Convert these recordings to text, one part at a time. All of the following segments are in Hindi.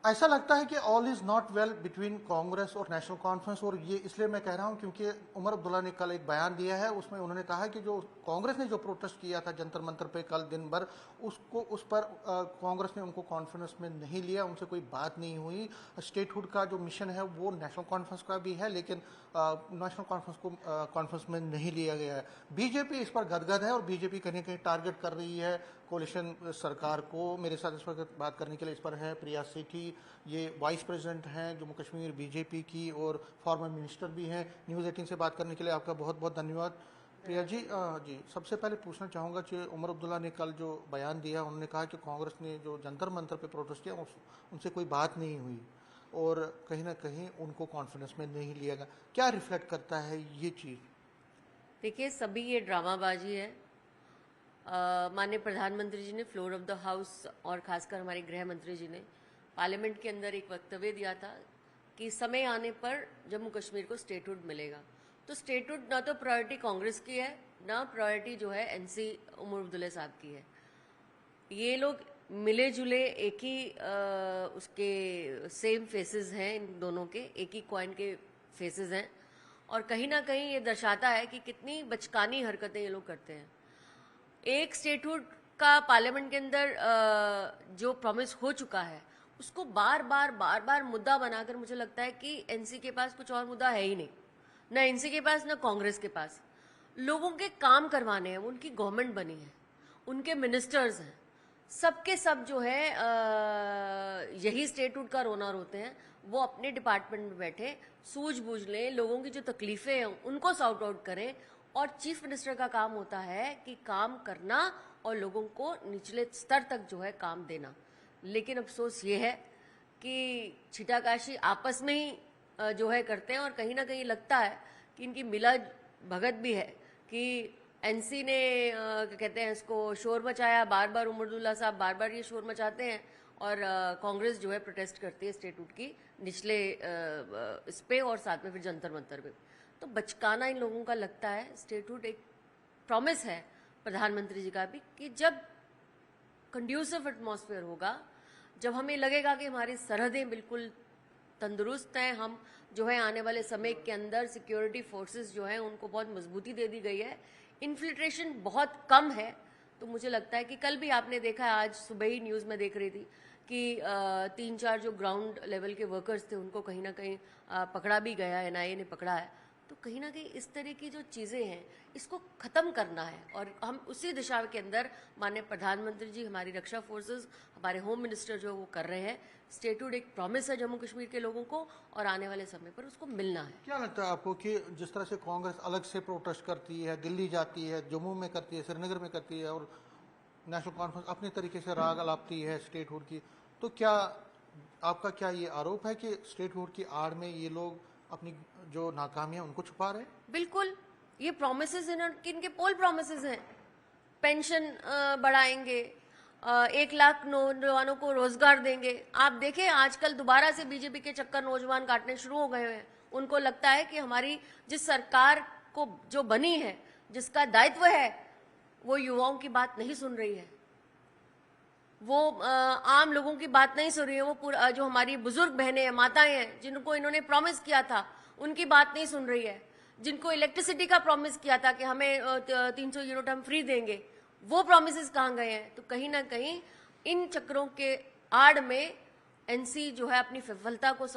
ऐसा लगता है कि all is not well between Congress और नेशनल कॉन्फ्रेंस, और ये इसलिए मैं कह रहा हूं क्योंकि उमर अब्दुल्ला ने कल एक बयान दिया है, उसमें उन्होंने कहा कि जो कांग्रेस ने जो प्रोटेस्ट किया था जंतर मंतर पे कल दिन भर, उसको उस पर कांग्रेस ने उनको कॉन्फ्रेंस में नहीं लिया, उनसे कोई बात नहीं हुई। स्टेटहुड का जो मिशन है वो नेशनल कॉन्फ्रेंस का भी है, लेकिन नेशनल कॉन्फ्रेंस को कॉन्फ्रेंस में नहीं लिया गया है। बीजेपी इस पर गदगद है और बीजेपी कहीं कहीं टारगेट कर रही है कोलिशन सरकार को। मेरे साथ इस पर बात करने के लिए इस पर है प्रिया सेठी, ये वाइस प्रेसिडेंट हैं जम्मू कश्मीर बीजेपी की और फॉर्मर मिनिस्टर भी हैं। न्यूज़ 18 से बात करने के लिए आपका बहुत बहुत धन्यवाद प्रिया जी। जी, सबसे पहले पूछना चाहूँगा कि उमर अब्दुल्ला ने कल जो बयान दिया, उन्होंने कहा कि कांग्रेस ने जो जंतर मंतर पे प्रोटेस्ट किया उनसे कोई बात नहीं हुई और कहीं ना कहीं उनको कॉन्फिडेंस में नहीं लिया गया। क्या रिफ्लेक्ट करता है ये चीज़? देखिए, सभी ये ड्रामाबाजी है। माननीय प्रधानमंत्री जी ने फ्लोर ऑफ द हाउस और खासकर हमारे गृह मंत्री जी ने पार्लियामेंट के अंदर एक वक्तव्य दिया था कि समय आने पर जम्मू कश्मीर को स्टेटहुड मिलेगा। तो स्टेटहुड ना तो प्रायोरिटी कांग्रेस की है, ना प्रायोरिटी जो है एनसी उमर अब्दुल्ला साहब की है। ये लोग मिले जुले एक ही उसके सेम फेसेस हैं, इन दोनों के एक ही कॉइन के फेसेस हैं, और कहीं ना कहीं ये दर्शाता है कि कितनी बचकानी हरकतें ये लोग करते हैं। एक स्टेटहुड का पार्लियामेंट के अंदर जो प्रॉमिस हो चुका है उसको बार बार मुद्दा बनाकर मुझे लगता है कि एनसी के पास कुछ और मुद्दा है ही नहीं, ना एनसी के पास ना कांग्रेस के पास। लोगों के काम करवाने हैं, उनकी गवर्नमेंट बनी है, उनके मिनिस्टर्स हैं, सबके सब जो है यही स्टेटहुड का रोना रोते हैं। वो अपने डिपार्टमेंट में बैठे सूझबूझ लें, लोगों की जो तकलीफें हैं उनको सॉर्ट आउट करें, और चीफ मिनिस्टर का काम होता है कि काम करना और लोगों को निचले स्तर तक जो है काम देना। लेकिन अफसोस ये है कि छिटाकाशी आपस में ही जो है करते हैं, और कहीं ना कहीं लगता है कि इनकी मिला भगत भी है कि एनसी ने कहते हैं इसको शोर मचाया, बार बार उमर अब्दुल्ला साहब बार बार ये शोर मचाते हैं, और कांग्रेस जो है प्रोटेस्ट करती है स्टेटहुड की निचले इस पे और साथ में फिर जंतर मंतर पे। तो बचकाना इन लोगों का लगता है। स्टेटहुड एक प्रॉमिस है प्रधानमंत्री जी का भी कि जब कंड्यूसिव एटमॉस्फेयर होगा, जब हमें लगेगा कि हमारी सरहदें बिल्कुल तंदुरुस्त हैं, हम जो है आने वाले समय के अंदर सिक्योरिटी फोर्सेस जो हैं उनको बहुत मजबूती दे दी गई है, इन्फिल्ट्रेशन बहुत कम है, तो मुझे लगता है कि कल भी आपने देखा है, आज सुबह ही न्यूज़ में देख रही थी कि 3-4 जो ग्राउंड लेवल के वर्कर्स थे उनको कहीं ना कहीं पकड़ा भी गया, एनआईए ने पकड़ा है। तो कहीं ना कहीं इस तरह की जो चीज़ें हैं इसको ख़त्म करना है, और हम उसी दिशा के अंदर माननीय प्रधानमंत्री जी, हमारी रक्षा फोर्सेस, हमारे होम मिनिस्टर जो वो कर रहे हैं। स्टेटहुड एक प्रॉमिस है जम्मू कश्मीर के लोगों को, और आने वाले समय पर उसको मिलना है। क्या लगता है आपको कि जिस तरह से कांग्रेस अलग से प्रोटेस्ट करती है, दिल्ली जाती है, जम्मू में करती है, श्रीनगर में करती है, और नेशनल कॉन्फ्रेंस अपने तरीके से राग अलापती है स्टेटहुड की, तो क्या आपका क्या ये आरोप है कि स्टेटहुड की आड़ में ये लोग अपनी जो नाकामियां उनको छुपा रहे हैं? बिल्कुल, ये प्रोमिसेस इनके पोल प्रोमिसेस हैं। पेंशन बढ़ाएंगे, 1 लाख नौजवानों को रोजगार देंगे। आप देखें आजकल दोबारा से बीजेपी के चक्कर नौजवान काटने शुरू हो गए हैं। उनको लगता है कि हमारी जिस सरकार को जो बनी है, जिसका दायित्व है, वो युवाओं की बात नहीं सुन रही है, वो आम लोगों की बात नहीं सुन रही है, वो पूरा जो हमारी बुजुर्ग बहनें हैं, माताएं हैं, जिनको इन्होंने प्रॉमिस किया था उनकी बात नहीं सुन रही है, जिनको इलेक्ट्रिसिटी का प्रॉमिस किया था कि हमें 300 यूनिट हम फ्री देंगे, वो प्रॉमिसेस कहाँ गए हैं? तो कहीं ना कहीं इन चक्रों के आड़ में एनसी जो है अपनी विफलता को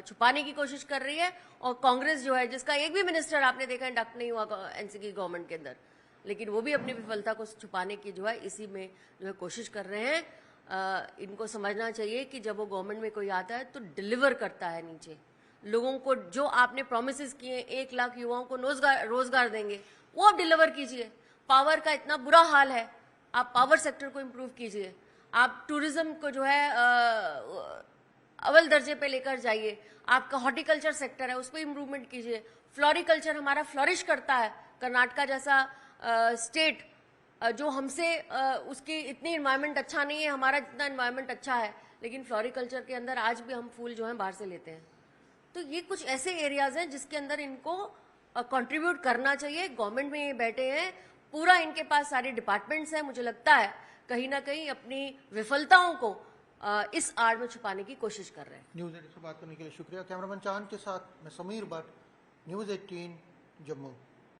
छुपाने की कोशिश कर रही है, और कांग्रेस जो है, जिसका एक भी मिनिस्टर आपने देखा इंडक्ट नहीं हुआ एनसी की गवर्नमेंट के अंदर, लेकिन वो भी अपनी विफलता को छुपाने की जो है इसी में जो है कोशिश कर रहे हैं। इनको समझना चाहिए कि जब वो गवर्नमेंट में कोई आता है तो डिलीवर करता है नीचे लोगों को। जो आपने प्रोमिस किए, 1 लाख युवाओं को रोजगार देंगे, वो आप डिलीवर कीजिए। पावर का इतना बुरा हाल है, आप पावर सेक्टर को इम्प्रूव कीजिए। आप टूरिज्म को जो है अव्वल दर्जे पे लेकर जाइए। आपका हॉर्टिकल्चर सेक्टर है, उस पर इम्प्रूवमेंट कीजिए। फ्लोरिकल्चर हमारा फ्लरिश करता है, कर्नाटका जैसा स्टेट जो हमसे उसकी इतनी इन्वायरमेंट अच्छा नहीं है, हमारा जितना इन्वायरमेंट अच्छा है, लेकिन फ्लोरिकल्चर के अंदर आज भी हम फूल जो हैं बाहर से लेते हैं। तो ये कुछ ऐसे एरियाज हैं जिसके अंदर इनको कंट्रीब्यूट करना चाहिए। गवर्नमेंट में ये बैठे हैं, पूरा इनके पास सारे डिपार्टमेंट्स हैं, मुझे लगता है कहीं ना कहीं अपनी विफलताओं को इस आड़ में छुपाने की कोशिश कर रहे हैं। न्यूज़ 18 से बात करने के लिए शुक्रिया। कैमरामैन चांद के साथ मैं समीर भट्ट, न्यूज़ 18 जम्मू।